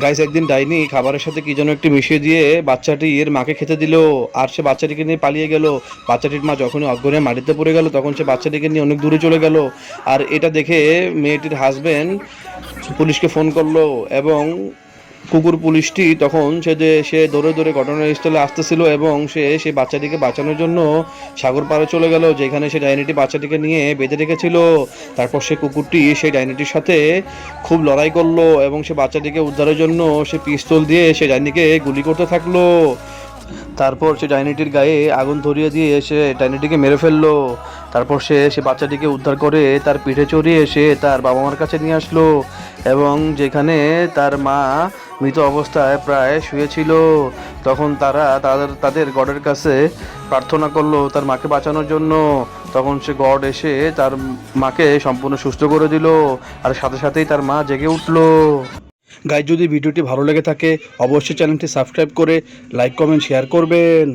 Guys, একদিন ডাইনি খাবারের সাথে কি যেন একটি মিশিয়ে দিয়ে বাচ্চাটি এর মাকে খেতে দিল। আর সে বাচ্চাটিকে নিয়ে পালিয়ে গেল। বাচ্চাটির মা যখনই অজ্ঞান হয়ে মাটিতে পড়ে গেল তখন সে বাচ্চাটিকে নিয়ে অনেক দূরে চলে গেল। আর এটা দেখে মেয়েটির হাজবেন্ড পুলিশকে ফোন করলো এবং কুকুর পুলিশটি তখন সে দৌড়ে দৌড়ে ঘটনাস্থলে আসতেছিল এবং সে বাচ্চাটিকে বাঁচানোর জন্য সাগর পাড়ে চলে গেল, যেখানে সে ডাইনিটি বাচ্চাটিকে নিয়ে বেঁধে রেখেছিল। তারপর সে কুকুরটি সেই ডাইনিটির সাথে খুব লড়াই করলো এবং সে বাচ্চাটিকে উদ্ধারের জন্য সে পিস্তল দিয়ে সে ডাইনিকে গুলি করতে থাকলো। তারপর সে ডাইনিটির গায়ে আগুন ধরিয়ে দিয়ে সে ডাইনিটিকে মেরে ফেললো। তারপর সে বাচ্চাটিকে উদ্ধার করে তার পিঠে চড়িয়ে সে তার বাবা মার কাছে নিয়ে আসলো এবং যেখানে তার মা মৃত অবস্থায় প্রায় শুয়েছিল। তখন তারা তাদের গডের কাছে প্রার্থনা করলো তার মাকে বাঁচানোর জন্য। তখন সে গড এসে তার মাকে সম্পূর্ণ সুস্থ করে দিল আর সাথে সাথেই তার মা জেগে উঠলো। গাইজ, যদি ভিডিওটি ভালো লেগে থাকে অবশ্যই চ্যানেলটি সাবস্ক্রাইব করে লাইক কমেন্ট শেয়ার করবেন।